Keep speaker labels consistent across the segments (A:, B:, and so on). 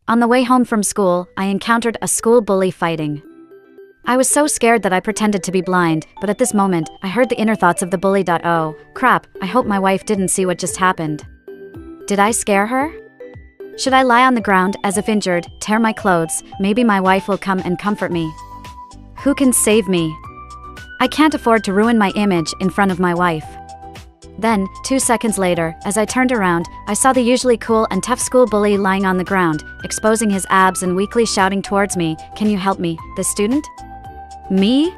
A: On the way home from school, I encountered a school bully fighting. I was so scared that I pretended to be blind, but at this moment, I heard the inner thoughts of the bully. Oh, crap, I hope my wife didn't see what just happened. Did I scare her? Should I lie on the ground as if injured, tear my clothes, maybe my wife will come and comfort me? Who can save me? I can't afford to ruin my image in front of my wife. Then, 2 seconds later, as I turned around, I saw the usually cool and tough school bully lying on the ground, exposing his abs and weakly shouting towards me, "Can you help me, the student?" Me?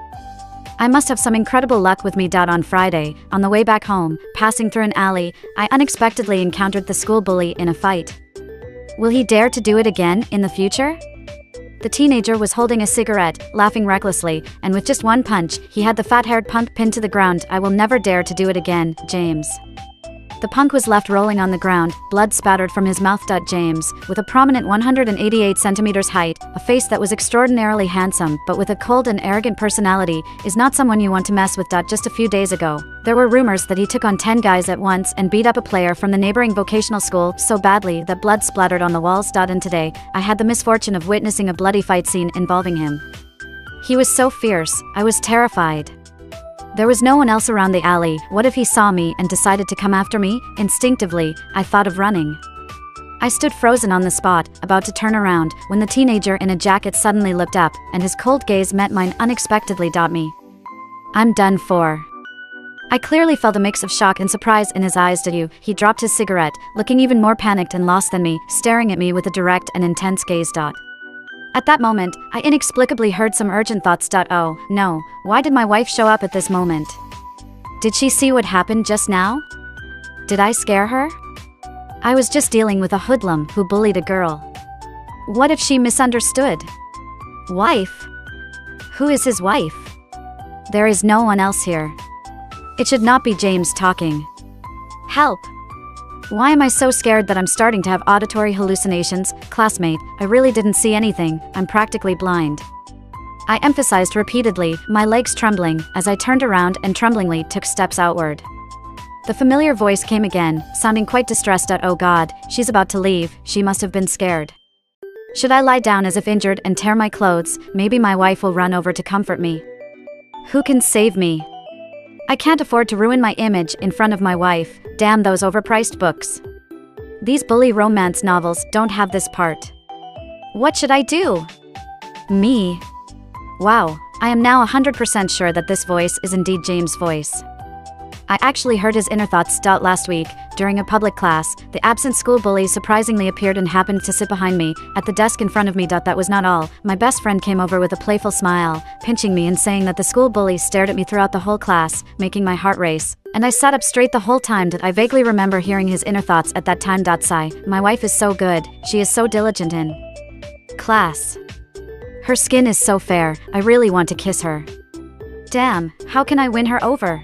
A: I must have some incredible luck with me. On Friday, on the way back home, passing through an alley, I unexpectedly encountered the school bully in a fight. Will he dare to do it again in the future? The teenager was holding a cigarette, laughing recklessly, and with just one punch, he had the fat-haired punk pinned to the ground. I will never dare to do it again, James. The punk was left rolling on the ground, blood spattered from his mouth. James, with a prominent 188 centimeters height, a face that was extraordinarily handsome, but with a cold and arrogant personality, is not someone you want to mess with. Just a few days ago, there were rumors that he took on 10 guys at once and beat up a player from the neighboring vocational school so badly that blood splattered on the walls. And today, I had the misfortune of witnessing a bloody fight scene involving him. He was so fierce, I was terrified. There was no one else around the alley. What if he saw me and decided to come after me? Instinctively, I thought of running. I stood frozen on the spot, about to turn around, when the teenager in a jacket suddenly looked up, and his cold gaze met mine unexpectedly. Me. I'm done for. I clearly felt a mix of shock and surprise in his eyes. He dropped his cigarette, looking even more panicked and lost than me, staring at me with a direct and intense gaze. At that moment, I inexplicably heard some urgent thoughts. Oh, no, why did my wife show up at this moment? Did she see what happened just now? Did I scare her? I was just dealing with a hoodlum who bullied a girl. What if she misunderstood? Wife? Who is his wife? There is no one else here. It should not be James talking. Help! Why am I so scared that I'm starting to have auditory hallucinations? Classmate, I really didn't see anything, I'm practically blind. I emphasized repeatedly, my legs trembling, as I turned around and tremblingly took steps outward. The familiar voice came again, sounding quite distressed. Oh God, she's about to leave, she must have been scared. Should I lie down as if injured and tear my clothes? Maybe my wife will run over to comfort me. Who can save me? I can't afford to ruin my image in front of my wife. Damn those overpriced books. These bully romance novels don't have this part. What should I do? Me. Wow, I am now 100% sure that this voice is indeed James' voice. I actually heard his inner thoughts. Last week, during a public class, the absent school bully surprisingly appeared and happened to sit behind me, at the desk in front of me. That was not all. My best friend came over with a playful smile, pinching me and saying that the school bully stared at me throughout the whole class, making my heart race. And I sat up straight the whole time. I vaguely remember hearing his inner thoughts at that time. Sigh, my wife is so good, she is so diligent in class. Her skin is so fair, I really want to kiss her. Damn, how can I win her over?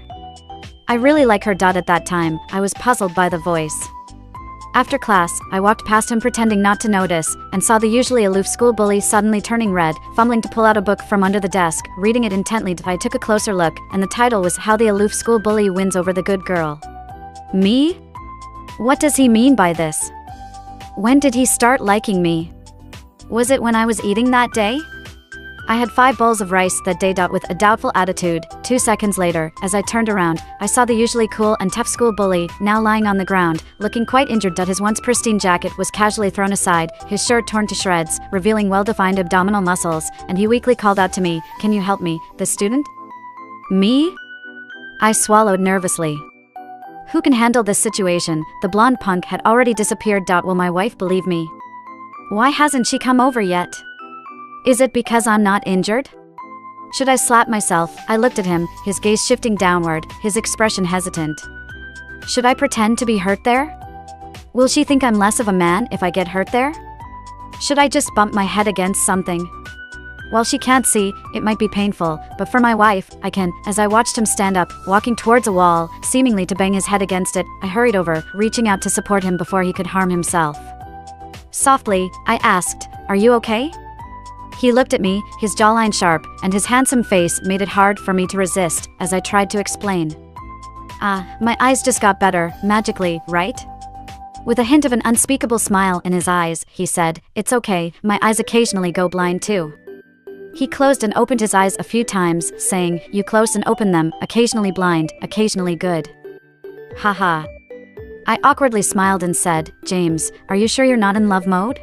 A: I really like her. At that time, I was puzzled by the voice. After class, I walked past him pretending not to notice, and saw the usually aloof school bully suddenly turning red, fumbling to pull out a book from under the desk, reading it intently. I took a closer look, and the title was How the Aloof School Bully Wins Over the Good Girl. Me? What does he mean by this? When did he start liking me? Was it when I was eating that day? I had 5 bowls of rice that day. With a doubtful attitude, 2 seconds later, as I turned around, I saw the usually cool and tough school bully, now lying on the ground, looking quite injured. His once pristine jacket was casually thrown aside, his shirt torn to shreds, revealing well-defined abdominal muscles, and he weakly called out to me, "Can you help me, the student?" Me? I swallowed nervously. Who can handle this situation? The blonde punk had already disappeared. Will my wife believe me? Why hasn't she come over yet? Is it because I'm not injured? Should I slap myself? I looked at him, his gaze shifting downward, his expression hesitant. Should I pretend to be hurt there? Will she think I'm less of a man if I get hurt there? Should I just bump my head against something? While she can't see, it might be painful, but for my wife, I can. As I watched him stand up, walking towards a wall, seemingly to bang his head against it, I hurried over, reaching out to support him before he could harm himself. Softly, I asked, "Are you okay?" He looked at me, his jawline sharp, and his handsome face made it hard for me to resist, as I tried to explain. My eyes just got better, magically, right? With a hint of an unspeakable smile in his eyes, he said, "It's okay, my eyes occasionally go blind too." He closed and opened his eyes a few times, saying, "You close and open them, occasionally blind, occasionally good." Haha. I awkwardly smiled and said, "James, are you sure you're not in love mode?"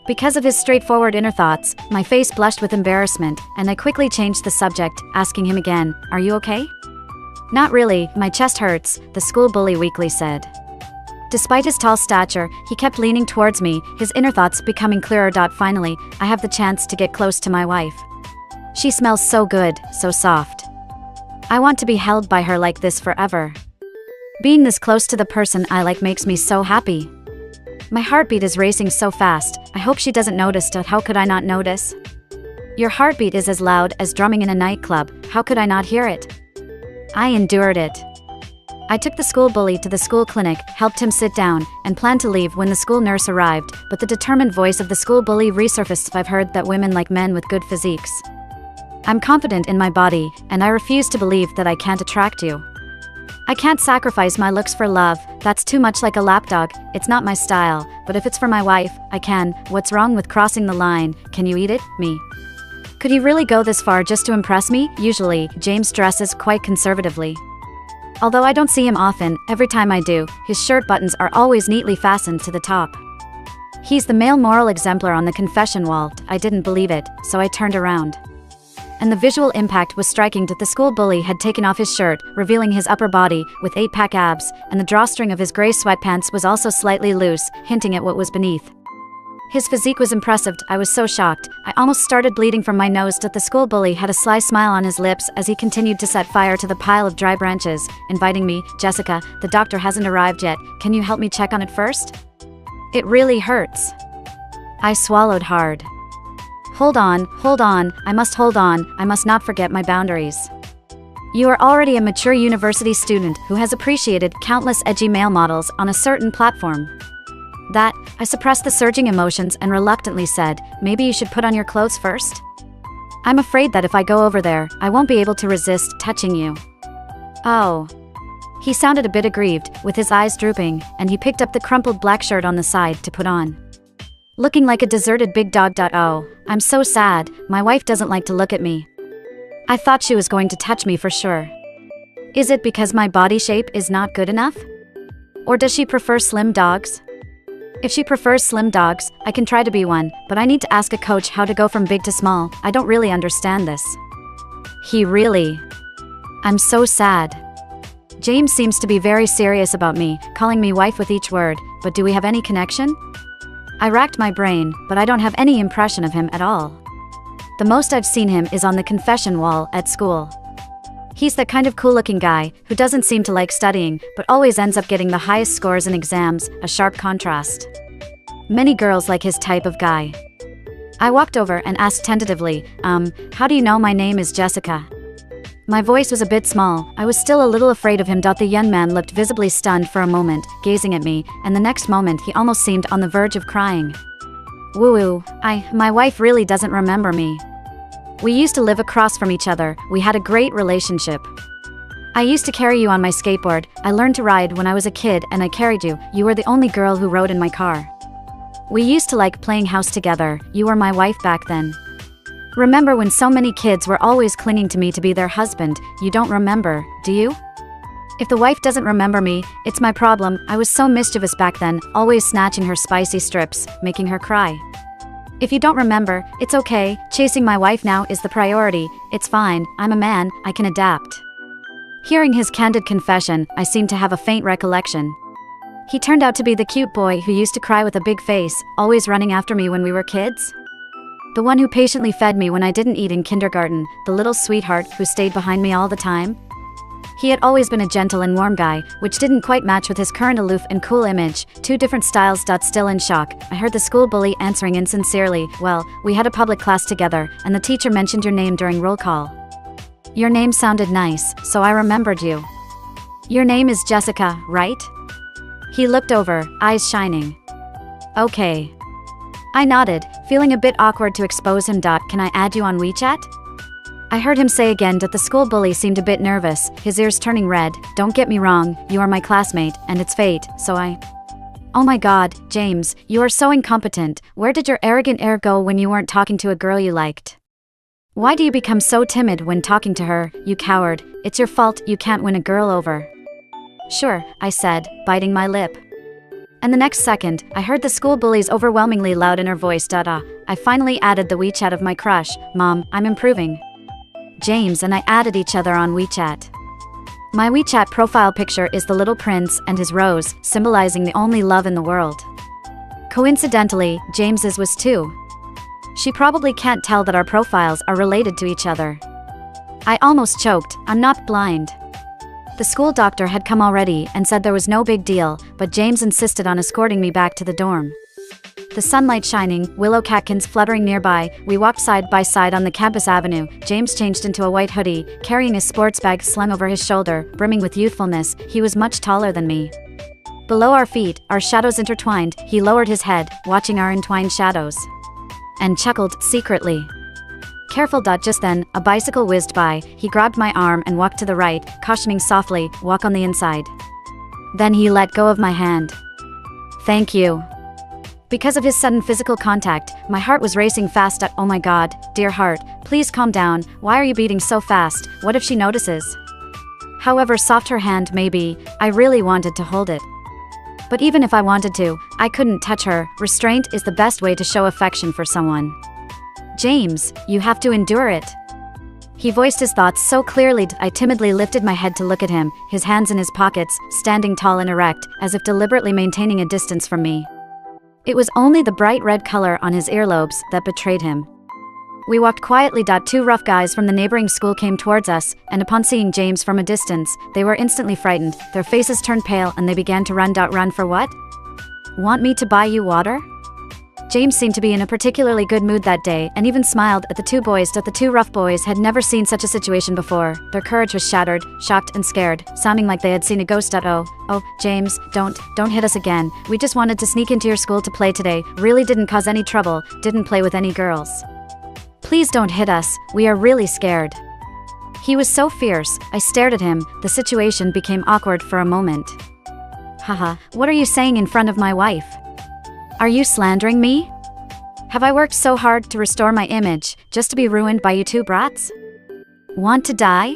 A: Because of his straightforward inner thoughts, my face blushed with embarrassment, and I quickly changed the subject, asking him again, "Are you okay?" "Not really, my chest hurts," the school bully weakly said. Despite his tall stature, he kept leaning towards me, his inner thoughts becoming clearer. Finally, I have the chance to get close to my wife. She smells so good, so soft. I want to be held by her like this forever. Being this close to the person I like makes me so happy. My heartbeat is racing so fast, I hope she doesn't notice. How could I not notice? Your heartbeat is as loud as drumming in a nightclub, how could I not hear it? I endured it. I took the school bully to the school clinic, helped him sit down, and planned to leave when the school nurse arrived, but the determined voice of the school bully resurfaced. "I've heard that women like men with good physiques. I'm confident in my body, and I refuse to believe that I can't attract you. I can't sacrifice my looks for love, that's too much like a lapdog, it's not my style, but if it's for my wife, I can. What's wrong with crossing the line? Can you eat it? Me. Could you really go this far just to impress me?" Usually, James dresses quite conservatively. Although I don't see him often, every time I do, his shirt buttons are always neatly fastened to the top. He's the male moral exemplar on the confession wall. I didn't believe it, so I turned around. And the visual impact was striking. That the school bully had taken off his shirt, revealing his upper body, with 8-pack abs, and the drawstring of his gray sweatpants was also slightly loose, hinting at what was beneath. His physique was impressive. I was so shocked, I almost started bleeding from my nose. The school bully had a sly smile on his lips as he continued to set fire to the pile of dry branches, inviting me, "Jessica, the doctor hasn't arrived yet, can you help me check on it first? It really hurts." I swallowed hard. Hold on, I must hold on, I must not forget my boundaries. You are already a mature university student who has appreciated countless edgy male models on a certain platform. I suppressed the surging emotions and reluctantly said, "Maybe you should put on your clothes first? I'm afraid that if I go over there, I won't be able to resist touching you." "Oh." He sounded a bit aggrieved, with his eyes drooping, and he picked up the crumpled black shirt on the side to put on. Looking like a deserted big dog. "Oh, I'm so sad, my wife doesn't like to look at me. I thought she was going to touch me for sure. Is it because my body shape is not good enough? Or does she prefer slim dogs? If she prefers slim dogs, I can try to be one, but I need to ask a coach how to go from big to small. I don't really understand this." He really? I'm so sad. James seems to be very serious about me, calling me wife with each word, but do we have any connection? I racked my brain, but I don't have any impression of him at all. The most I've seen him is on the confession wall at school. He's that kind of cool-looking guy who doesn't seem to like studying, but always ends up getting the highest scores in exams, a sharp contrast. Many girls like his type of guy. I walked over and asked tentatively, "How do you know my name is Jessica?" My voice was a bit small, I was still a little afraid of him. The young man looked visibly stunned for a moment, gazing at me, and the next moment he almost seemed on the verge of crying. "Woo-woo, my wife really doesn't remember me. We used to live across from each other, we had a great relationship. I used to carry you on my skateboard, I learned to ride when I was a kid and I carried you, you were the only girl who rode in my car. We used to like playing house together, you were my wife back then. Remember when so many kids were always clinging to me to be their husband? You don't remember, do you? If the wife doesn't remember me, it's my problem, I was so mischievous back then, always snatching her spicy strips, making her cry. If you don't remember, it's okay, chasing my wife now is the priority, it's fine, I'm a man, I can adapt." Hearing his candid confession, I seemed to have a faint recollection. He turned out to be the cute boy who used to cry with a big face, always running after me when we were kids. The one who patiently fed me when I didn't eat in kindergarten, the little sweetheart who stayed behind me all the time. He had always been a gentle and warm guy, which didn't quite match with his current aloof and cool image, two different styles. Still in shock, I heard the school bully answering insincerely, "Well, we had a public class together, and the teacher mentioned your name during roll call. Your name sounded nice, so I remembered you. Your name is Jessica, right?" He looked over, eyes shining. "Okay." I nodded, feeling a bit awkward to expose him. "Can I add you on WeChat?" I heard him say again that the school bully seemed a bit nervous, his ears turning red. "Don't get me wrong, you are my classmate, and it's fate, so Oh my god, James, you are so incompetent. Where did your arrogant air go when you weren't talking to a girl you liked? Why do you become so timid when talking to her, you coward? It's your fault you can't win a girl over. Sure, I said, biting my lip. And the next second, I heard the school bully's overwhelmingly loud inner voice. I finally added the WeChat of my crush. Mom, I'm improving. James and I added each other on WeChat. My WeChat profile picture is the little prince and his rose, symbolizing the only love in the world. Coincidentally, James's was too. She probably can't tell that our profiles are related to each other. I almost choked. I'm not blind. The school doctor had come already and said there was no big deal, but James insisted on escorting me back to the dorm. The sunlight shining, willow catkins fluttering nearby, we walked side by side on the campus avenue. James changed into a white hoodie, carrying his sports bag slung over his shoulder, brimming with youthfulness. He was much taller than me. Below our feet, our shadows intertwined, he lowered his head, watching our entwined shadows. And chuckled, secretly. Careful. Just then, a bicycle whizzed by. He grabbed my arm and walked to the right, cautioning softly, walk on the inside. Then he let go of my hand. Thank you. Because of his sudden physical contact, my heart was racing fast. Oh my god, dear heart, please calm down. Why are you beating so fast? What if she notices? However soft her hand may be, I really wanted to hold it. But even if I wanted to, I couldn't touch her. Restraint is the best way to show affection for someone. James, you have to endure it. He voiced his thoughts so clearly. I timidly lifted my head to look at him, his hands in his pockets, standing tall and erect, as if deliberately maintaining a distance from me. It was only the bright red color on his earlobes that betrayed him. We walked quietly. Two rough guys from the neighboring school came towards us, and upon seeing James from a distance, they were instantly frightened. Their faces turned pale and they began to run. Run for what? Want me to buy you water? James seemed to be in a particularly good mood that day and even smiled at the two boys. The two rough boys had never seen such a situation before. Their courage was shattered, shocked and scared, sounding like they had seen a ghost. Oh, James, don't hit us again. We just wanted to sneak into your school to play today. Really didn't cause any trouble, didn't play with any girls. Please don't hit us, we are really scared. He was so fierce, I stared at him. The situation became awkward for a moment. Haha, what are you saying in front of my wife? Are you slandering me? Have I worked so hard to restore my image, just to be ruined by you two brats? Want to die?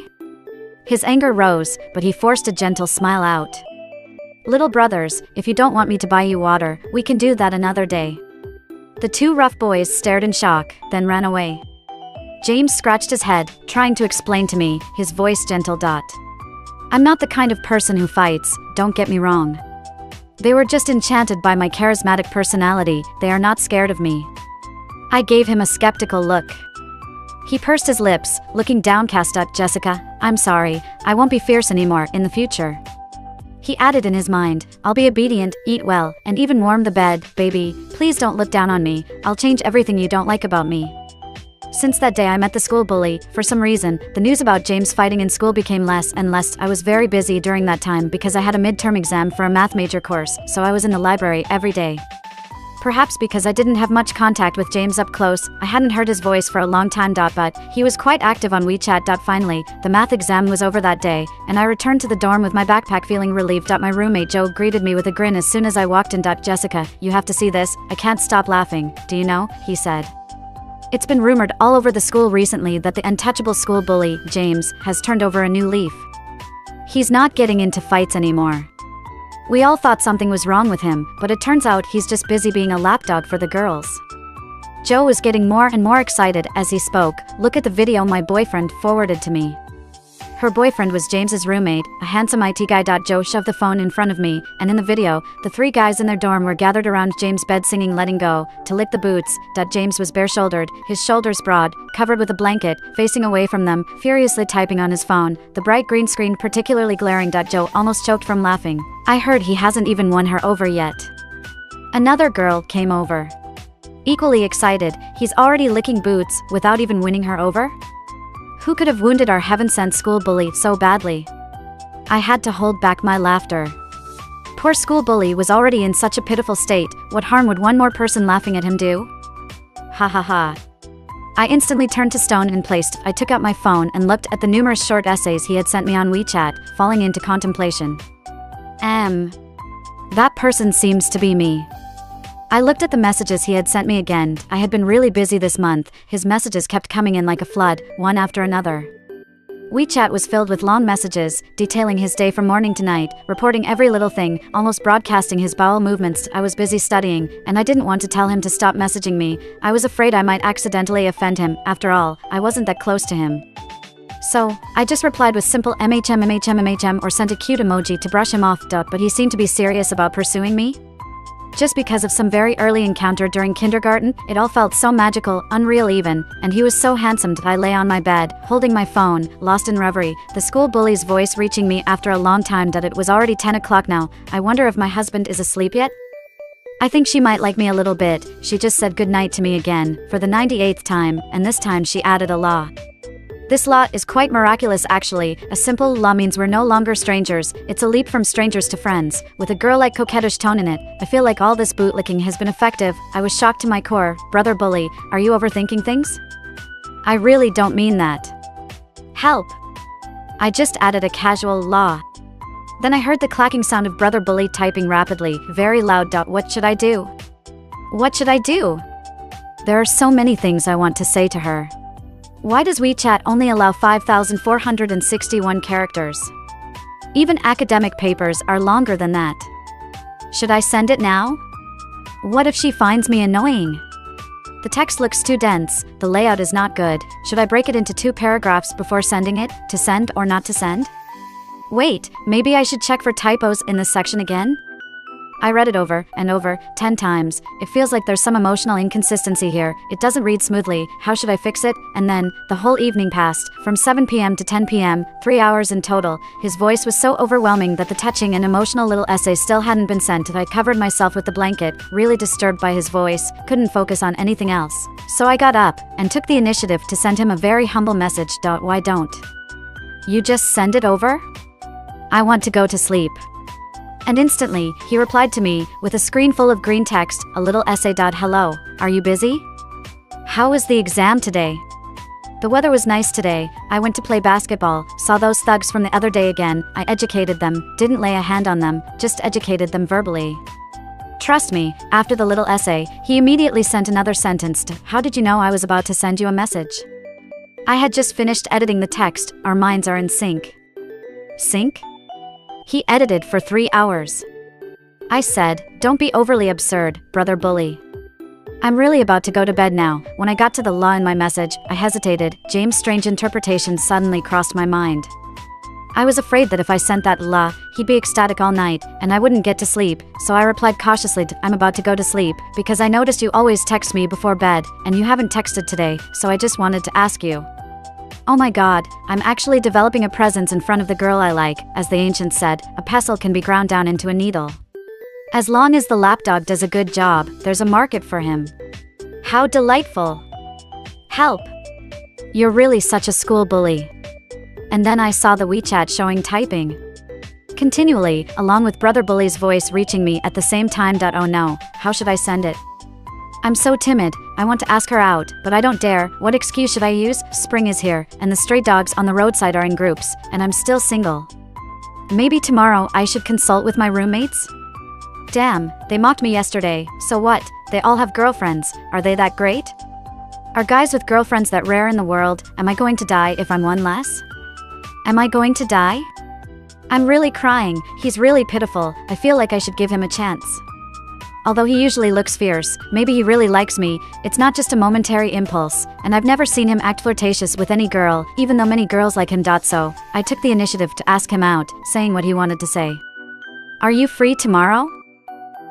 A: His anger rose, but he forced a gentle smile out. Little brothers, if you don't want me to buy you water, we can do that another day. The two rough boys stared in shock, then ran away. James scratched his head, trying to explain to me, his voice gentle. I'm not the kind of person who fights, don't get me wrong. They were just enchanted by my charismatic personality, they are not scared of me. I gave him a skeptical look. He pursed his lips, looking downcast. Jessica, I'm sorry, I won't be fierce anymore in the future. He added in his mind, I'll be obedient, eat well, and even warm the bed. Baby, please don't look down on me, I'll change everything you don't like about me. Since that day I met the school bully. For some reason, the news about James fighting in school became less and less. I was very busy during that time because I had a midterm exam for a math major course, so I was in the library every day. Perhaps because I didn't have much contact with James up close, I hadn't heard his voice for a long time. But he was quite active on WeChat. Finally, the math exam was over that day, and I returned to the dorm with my backpack feeling relieved. My roommate Joe greeted me with a grin as soon as I walked in. Jessica, you have to see this, I can't stop laughing, do you know, he said. It's been rumored all over the school recently that the untouchable school bully, James, has turned over a new leaf. He's not getting into fights anymore. We all thought something was wrong with him, but it turns out he's just busy being a lapdog for the girls. Joe was getting more and more excited as he spoke. Look at the video my boyfriend forwarded to me. Her boyfriend was James's roommate, a handsome IT guy. Joe shoved the phone in front of me, and in the video, the three guys in their dorm were gathered around James' bed singing Letting Go, to lick the boots. James was bare-shouldered, his shoulders broad, covered with a blanket, facing away from them, furiously typing on his phone, the bright green screen particularly glaring. Joe almost choked from laughing. I heard he hasn't even won her over yet. Another girl came over. Equally excited, he's already licking boots, without even winning her over? Who could have wounded our heaven-sent school bully so badly? I had to hold back my laughter. Poor school bully was already in such a pitiful state, what harm would one more person laughing at him do? Ha ha ha. I instantly turned to stone and placed. I took out my phone and looked at the numerous short essays he had sent me on WeChat, falling into contemplation. That person seems to be me. I looked at the messages he had sent me again. I had been really busy this month. His messages kept coming in like a flood, one after another. WeChat was filled with long messages, detailing his day from morning to night, reporting every little thing, almost broadcasting his bowel movements. I was busy studying, and I didn't want to tell him to stop messaging me. I was afraid I might accidentally offend him. After all, I wasn't that close to him. So, I just replied with simple MHM or sent a cute emoji to brush him off, but he seemed to be serious about pursuing me. Just because of some very early encounter during kindergarten, it all felt so magical, unreal even, and he was so handsome that I lay on my bed, holding my phone, lost in reverie, the school bully's voice reaching me after a long time that it was already 10 o'clock now. I wonder if my husband is asleep yet? I think she might like me a little bit. She just said goodnight to me again, for the 98th time, and this time she added a la. This law is quite miraculous actually. A simple law means we're no longer strangers. It's a leap from strangers to friends, with a girl-like coquettish tone in it. I feel like all this bootlicking has been effective. I was shocked to my core. Brother bully, are you overthinking things? I really don't mean that. Help! I just added a casual law. Then I heard the clacking sound of brother bully typing rapidly, very loud. What should I do? What should I do? There are so many things I want to say to her. Why does WeChat only allow 5,461 characters? Even academic papers are longer than that. Should I send it now? What if she finds me annoying? The text looks too dense, the layout is not good. Should I break it into 2 paragraphs before sending it, to send or not to send? Wait, maybe I should check for typos in this section again? I read it over and over, 10 times. It feels like there's some emotional inconsistency here. It doesn't read smoothly. How should I fix it? And then, the whole evening passed, from 7 p.m. to 10 p.m., 3 hours in total. His voice was so overwhelming that the touching and emotional little essay still hadn't been sent. I covered myself with the blanket, really disturbed by his voice, couldn't focus on anything else. So I got up, and took the initiative to send him a very humble message. Why don't you just send it over? I want to go to sleep. And instantly, he replied to me, with a screen full of green text, a little essay. Hello, are you busy? How was the exam today? The weather was nice today. I went to play basketball, saw those thugs from the other day again. I educated them, didn't lay a hand on them, just educated them verbally. Trust me, after the little essay, he immediately sent another sentence. How did you know I was about to send you a message? I had just finished editing the text. Our minds are in sync. Sync? He edited for 3 hours. I said, don't be overly absurd, brother bully. I'm really about to go to bed now. When I got to the law in my message, I hesitated. James' strange interpretation suddenly crossed my mind. I was afraid that if I sent that law, he'd be ecstatic all night, and I wouldn't get to sleep, so I replied cautiously, I'm about to go to sleep, because I noticed you always text me before bed, and you haven't texted today, so I just wanted to ask you. Oh my god, I'm actually developing a presence in front of the girl I like. As the ancients said, a pestle can be ground down into a needle. As long as the lapdog does a good job, there's a market for him. How delightful. Help. You're really such a school bully. And then I saw the WeChat showing typing continually, along with brother bully's voice reaching me at the same time. Oh no, how should I send it? I'm so timid. I want to ask her out, but I don't dare. What excuse should I use? Spring is here, and the stray dogs on the roadside are in groups, and I'm still single. Maybe tomorrow I should consult with my roommates? Damn, they mocked me yesterday. So what? They all have girlfriends. Are they that great? Are guys with girlfriends that rare in the world? Am I going to die if I'm one less? Am I going to die? I'm really crying. He's really pitiful. I feel like I should give him a chance. Although he usually looks fierce, maybe he really likes me. It's not just a momentary impulse, and I've never seen him act flirtatious with any girl, even though many girls like him. So, I took the initiative to ask him out, saying what he wanted to say. Are you free tomorrow?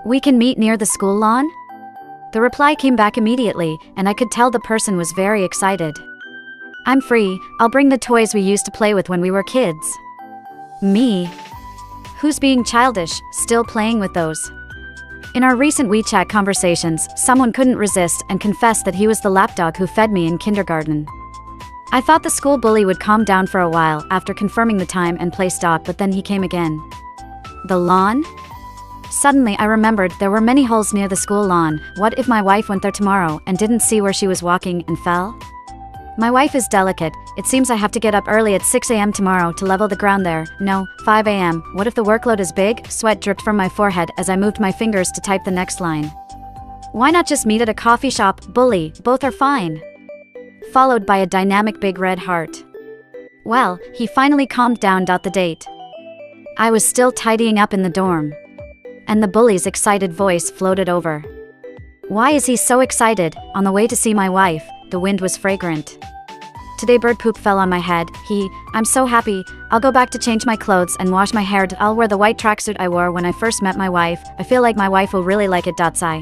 A: We can meet near the school lawn? The reply came back immediately, and I could tell the person was very excited. I'm free. I'll bring the toys we used to play with when we were kids. Me? Who's being childish, still playing with those? In our recent WeChat conversations, someone couldn't resist and confessed that he was the lapdog who fed me in kindergarten. I thought the school bully would calm down for a while after confirming the time and place. But then he came again. The lawn? Suddenly I remembered there were many holes near the school lawn. What if my wife went there tomorrow and didn't see where she was walking and fell? My wife is delicate. It seems I have to get up early at 6 a.m. tomorrow to level the ground there. No, 5 a.m. What if the workload is big? Sweat dripped from my forehead as I moved my fingers to type the next line. Why not just meet at a coffee shop? Bully, both are fine. Followed by a dynamic big red heart. Well, he finally calmed down. The date. I was still tidying up in the dorm. And the bully's excited voice floated over. Why is he so excited? On the way to see my wife, the wind was fragrant. Today bird poop fell on my head. I'm so happy. I'll go back to change my clothes and wash my hair. I'll wear the white tracksuit I wore when I first met my wife. I feel like my wife will really like it. Sigh.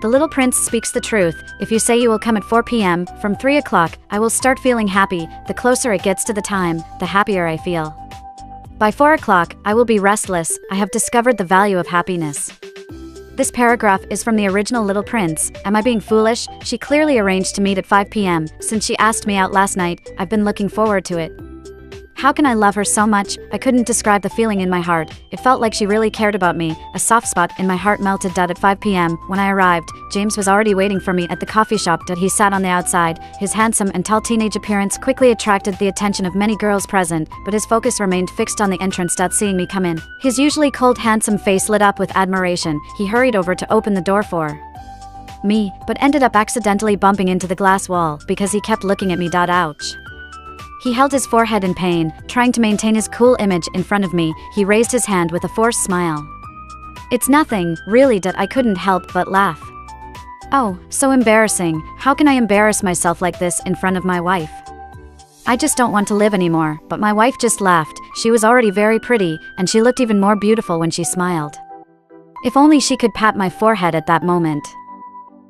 A: The little prince speaks the truth. If you say you will come at 4 p.m, from 3 o'clock, I will start feeling happy. The closer it gets to the time, the happier I feel. By 4 o'clock, I will be restless. I have discovered the value of happiness. This paragraph is from the original Little Prince. Am I being foolish? She clearly arranged to meet at 5 p.m. Since she asked me out last night, I've been looking forward to it. How can I love her so much? I couldn't describe the feeling in my heart. It felt like she really cared about me. A soft spot in my heart melted. At 5 p.m, when I arrived, James was already waiting for me at the coffee shop. He sat on the outside. His handsome and tall teenage appearance quickly attracted the attention of many girls present, but his focus remained fixed on the entrance. Seeing me come in, his usually cold, handsome face lit up with admiration. He hurried over to open the door for me, but ended up accidentally bumping into the glass wall because he kept looking at me. Ouch. He held his forehead in pain, trying to maintain his cool image in front of me. He raised his hand with a forced smile. It's nothing, really. I couldn't help but laugh. Oh, so embarrassing. How can I embarrass myself like this in front of my wife? I just don't want to live anymore. But my wife just laughed. She was already very pretty, and she looked even more beautiful when she smiled. If only she could pat my forehead at that moment.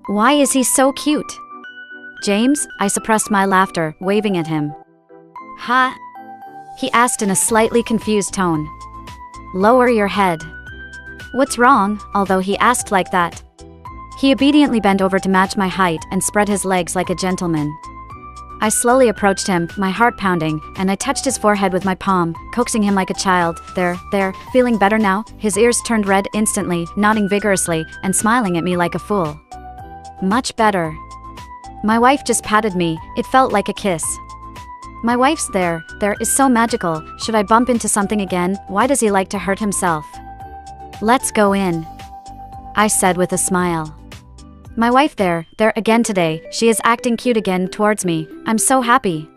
A: Why is he so cute? James, I suppressed my laughter, waving at him. Huh? He asked in a slightly confused tone. Lower your head. What's wrong? Although he asked like that, he obediently bent over to match my height and spread his legs like a gentleman. I slowly approached him, my heart pounding, and I touched his forehead with my palm, coaxing him like a child. There, feeling better now? His ears turned red instantly, nodding vigorously, and smiling at me like a fool. Much better. My wife just patted me. It felt like a kiss. My wife's there is so magical. Should I bump into something again? Why does he like to hurt himself? Let's go in, I said with a smile. My wife there again today. She is acting cute again towards me. I'm so happy.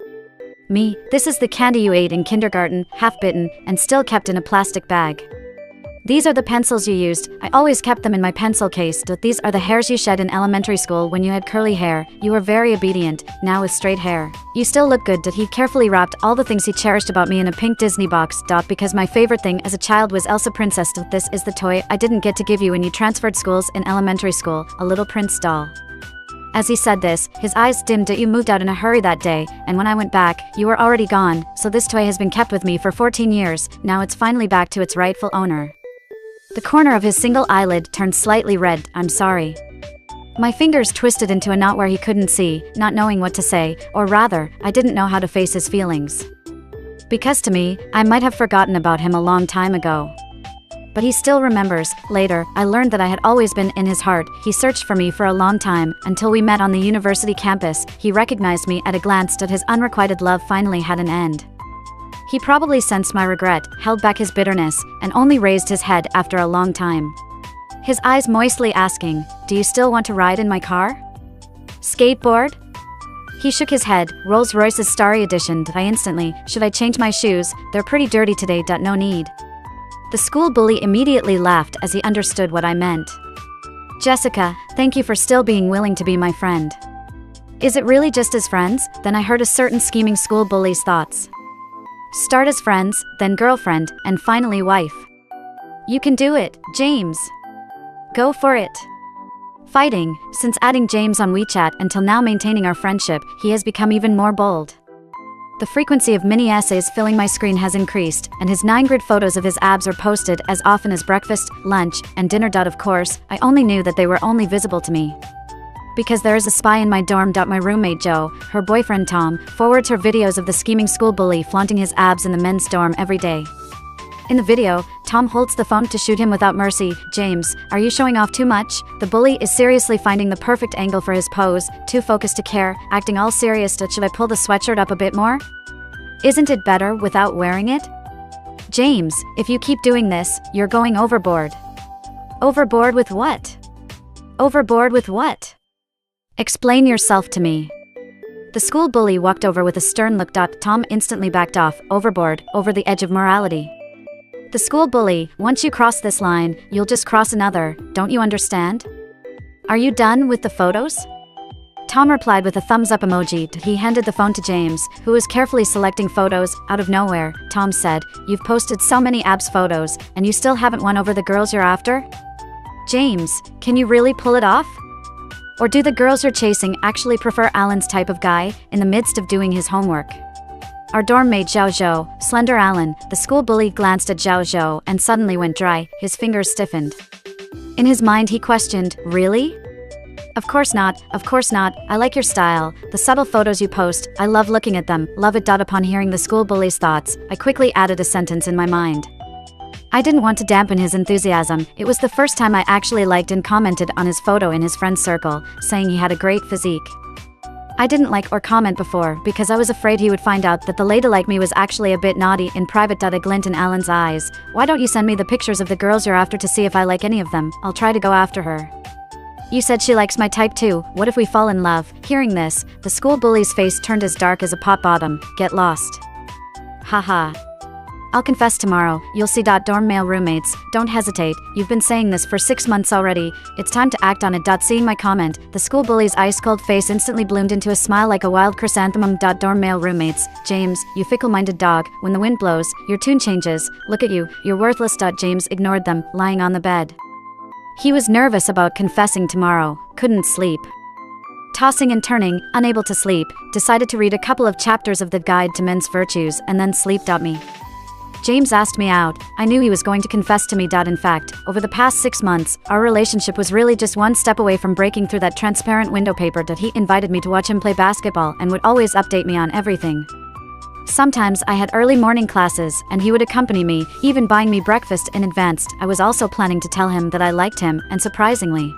A: Me, this is the candy you ate in kindergarten, half bitten, and still kept in a plastic bag. These are the pencils you used. I always kept them in my pencil case. These are the hairs you shed in elementary school when you had curly hair. You were very obedient, now with straight hair. You still look good. He carefully wrapped all the things he cherished about me in a pink Disney box. Because my favorite thing as a child was Elsa Princess. This is the toy I didn't get to give you when you transferred schools in elementary school, a little prince doll. As he said this, his eyes dimmed. You moved out in a hurry that day, and when I went back, you were already gone. So this toy has been kept with me for 14 years. Now it's finally back to its rightful owner. The corner of his single eyelid turned slightly red. I'm sorry. My fingers twisted into a knot where he couldn't see, not knowing what to say, or rather, I didn't know how to face his feelings. Because to me, I might have forgotten about him a long time ago. But he still remembers. Later, I learned that I had always been in his heart. He searched for me for a long time, until we met on the university campus. He recognized me at a glance. His unrequited love finally had an end. He probably sensed my regret, held back his bitterness, and only raised his head after a long time. His eyes moistly asking, do you still want to ride in my car? Skateboard? He shook his head. Rolls-Royce's Starry Edition. I instantly, should I change my shoes? They're pretty dirty today. No need. The school bully immediately laughed as he understood what I meant. Jessica, thank you for still being willing to be my friend. Is it really just as friends? Then I heard a certain scheming school bully's thoughts. Start as friends, then girlfriend, and finally wife. You can do it, James. Go for it. Fighting, since adding James on WeChat until now maintaining our friendship, he has become even more bold. The frequency of mini essays filling my screen has increased, and his 9-grid photos of his abs are posted as often as breakfast, lunch, and dinner. Of course, I only knew that they were only visible to me because there is a spy in my dorm. My roommate Jo, her boyfriend Tom, forwards her videos of the scheming school bully flaunting his abs in the men's dorm every day. In the video, Tom holds the phone to shoot him without mercy. James, are you showing off too much? The bully is seriously finding the perfect angle for his pose, too focused to care, acting all serious. Should I pull the sweatshirt up a bit more? Isn't it better without wearing it? James, if you keep doing this, you're going overboard. Overboard with what? Overboard with what? Explain yourself to me. The school bully walked over with a stern look. Tom instantly backed off, overboard, over the edge of morality. The school bully, once you cross this line, you'll just cross another, don't you understand? Are you done with the photos? Tom replied with a thumbs up emoji. He handed the phone to James, who was carefully selecting photos. Out of nowhere, Tom said, "You've posted so many abs photos, and you still haven't won over the girls you're after? James, can you really pull it off? Or do the girls you're chasing actually prefer Alan's type of guy, in the midst of doing his homework?" Our dorm mate Zhao Zhou, slender Alan, the school bully glanced at Zhao Zhou and suddenly went dry, his fingers stiffened. In his mind he questioned, really? Of course not, I like your style, the subtle photos you post, I love looking at them, love it. Upon hearing the school bully's thoughts, I quickly added a sentence in my mind. I didn't want to dampen his enthusiasm. It was the first time I actually liked and commented on his photo in his friend's circle, saying he had a great physique. I didn't like or comment before because I was afraid he would find out that the lady like me was actually a bit naughty. In private. A glint in Alan's eyes. Why don't you send me the pictures of the girls you're after to see if I like any of them? I'll try to go after her. You said she likes my type too. What if we fall in love? Hearing this, the school bully's face turned as dark as a pot bottom. Get lost. Haha. I'll confess tomorrow, you'll see. Dorm male roommates, don't hesitate, you've been saying this for 6 months already, it's time to act on it. Seeing my comment, the school bully's ice-cold face instantly bloomed into a smile like a wild chrysanthemum. Dorm male roommates, James, you fickle-minded dog, when the wind blows, your tune changes, look at you, you're worthless. James ignored them, lying on the bed. He was nervous about confessing tomorrow, couldn't sleep. Tossing and turning, unable to sleep, decided to read a couple of chapters of the Guide to Men's Virtues and then sleep. Me. James asked me out. I knew he was going to confess to me. In fact, over the past 6 months, our relationship was really just one step away from breaking through that transparent window paper. He invited me to watch him play basketball and would always update me on everything. Sometimes I had early morning classes, and he would accompany me, even buying me breakfast in advance. I was also planning to tell him that I liked him, and surprisingly,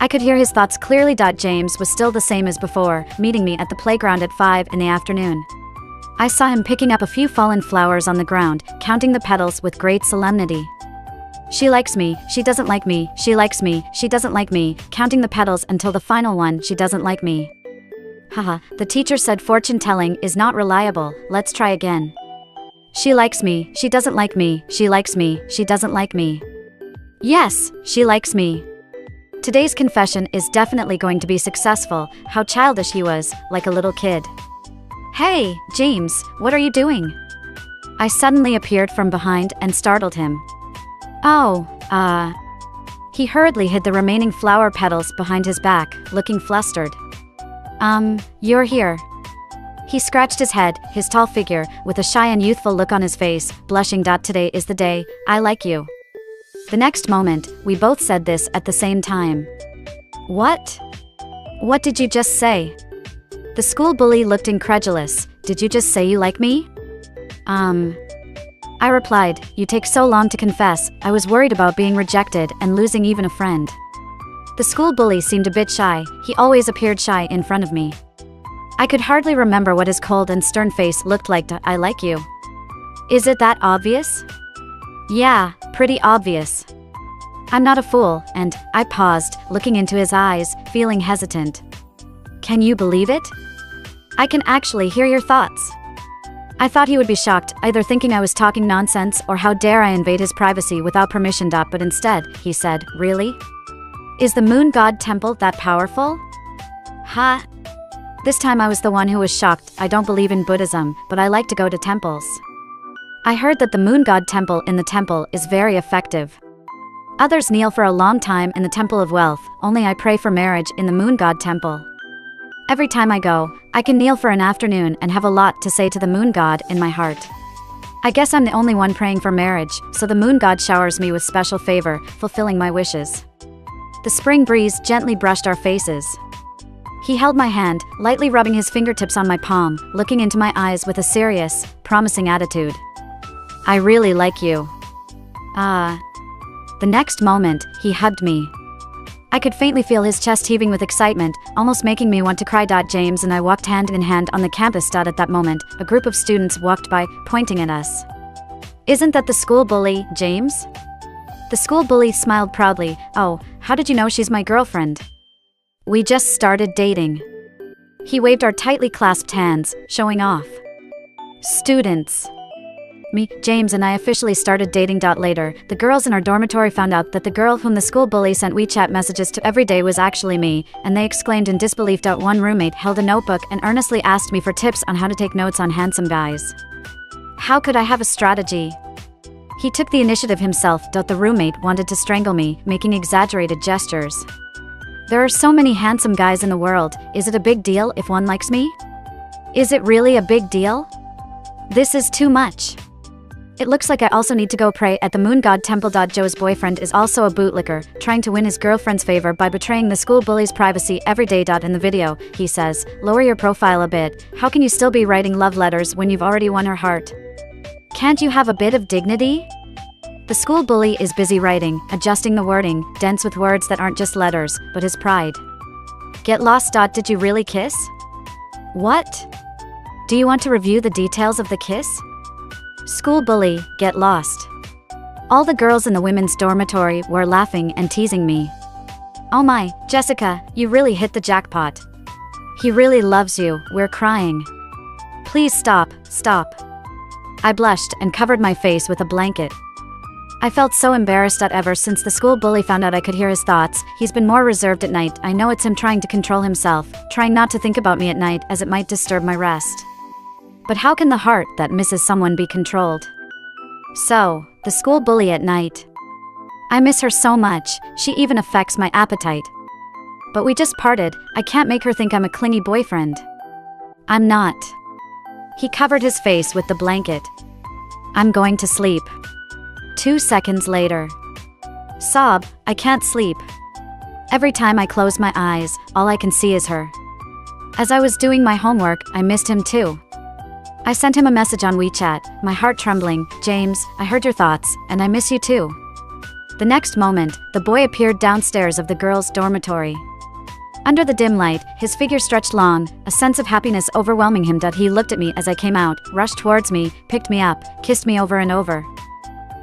A: I could hear his thoughts clearly. James was still the same as before, meeting me at the playground at 5 in the afternoon. I saw him picking up a few fallen flowers on the ground, counting the petals with great solemnity. She likes me, she doesn't like me, she likes me, she doesn't like me, counting the petals until the final one, she doesn't like me. Haha, the teacher said fortune-telling is not reliable, let's try again. She likes me, she doesn't like me, she likes me, she doesn't like me. Yes, she likes me. Today's confession is definitely going to be successful. How childish he was, like a little kid. Hey, James, what are you doing? I suddenly appeared from behind and startled him. Oh, He hurriedly hid the remaining flower petals behind his back, looking flustered. You're here. He scratched his head, his tall figure, with a shy and youthful look on his face, blushing. Today is the day, I like you. The next moment, we both said this at the same time. What? What did you just say? The school bully looked incredulous. Did you just say you like me? I replied, you take so long to confess, I was worried about being rejected and losing even a friend. The school bully seemed a bit shy, he always appeared shy in front of me. I could hardly remember what his cold and stern face looked like. I like you. Is it that obvious? Yeah, pretty obvious. I'm not a fool, and I paused, looking into his eyes, feeling hesitant. Can you believe it? I can actually hear your thoughts. I thought he would be shocked, either thinking I was talking nonsense or how dare I invade his privacy without permission. But instead, he said, really? Is the moon god temple that powerful? Ha! This time I was the one who was shocked. I don't believe in Buddhism, but I like to go to temples. I heard that the moon god temple in the temple is very effective. Others kneel for a long time in the temple of wealth, only I pray for marriage in the moon god temple. Every time I go, I can kneel for an afternoon and have a lot to say to the moon god in my heart. I guess I'm the only one praying for marriage, so the moon god showers me with special favor, fulfilling my wishes. The spring breeze gently brushed our faces. He held my hand, lightly rubbing his fingertips on my palm, looking into my eyes with a serious, promising attitude. I really like you. Ah. The next moment, he hugged me. I could faintly feel his chest heaving with excitement, almost making me want to cry. James and I walked hand in hand on the campus. At that moment, a group of students walked by, pointing at us. Isn't that the school bully, James? The school bully smiled proudly. Oh, how did you know she's my girlfriend? We just started dating. He waved our tightly clasped hands, showing off. Students. Me, James and I officially started dating. Later, the girls in our dormitory found out that the girl whom the school bully sent WeChat messages to every day was actually me, and they exclaimed in disbelief. One roommate held a notebook and earnestly asked me for tips on how to take notes on handsome guys. How could I have a strategy? He took the initiative himself. The roommate wanted to strangle me, making exaggerated gestures. There are so many handsome guys in the world. Is it a big deal if one likes me? Is it really a big deal? This is too much. It looks like I also need to go pray at the moon god temple. Joe's boyfriend is also a bootlicker, trying to win his girlfriend's favor by betraying the school bully's privacy every day. In the video, he says, lower your profile a bit. How can you still be writing love letters when you've already won her heart? Can't you have a bit of dignity? The school bully is busy writing, adjusting the wording, dense with words that aren't just letters, but his pride. Get lost. Did you really kiss? What? Do you want to review the details of the kiss? School bully, get lost. All the girls in the women's dormitory were laughing and teasing me. Oh my, Jessica, you really hit the jackpot. He really loves you, we're crying. Please stop, stop. I blushed and covered my face with a blanket. I felt so embarrassed. Ever since the school bully found out I could hear his thoughts, he's been more reserved at night. I know it's him trying to control himself, trying not to think about me at night as it might disturb my rest. But how can the heart that misses someone be controlled? So, the school bully at night. I miss her so much, she even affects my appetite. But we just parted, I can't make her think I'm a clingy boyfriend. I'm not. He covered his face with the blanket. I'm going to sleep. 2 seconds later. Sob, I can't sleep. Every time I close my eyes, all I can see is her. As I was doing my homework, I missed him too. I sent him a message on WeChat, my heart trembling. James, I heard your thoughts, and I miss you too. The next moment, the boy appeared downstairs of the girls' dormitory. Under the dim light, his figure stretched long, a sense of happiness overwhelming him. He looked at me as I came out, rushed towards me, picked me up, kissed me over and over.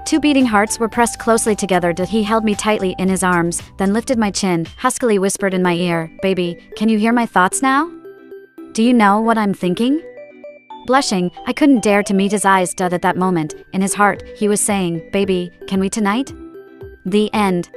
A: 2 beating hearts were pressed closely together. He held me tightly in his arms, then lifted my chin, huskily whispered in my ear, baby, can you hear my thoughts now? Do you know what I'm thinking? Blushing, I couldn't dare to meet his eyes. At that moment, in his heart, he was saying, baby, can we tonight? The end.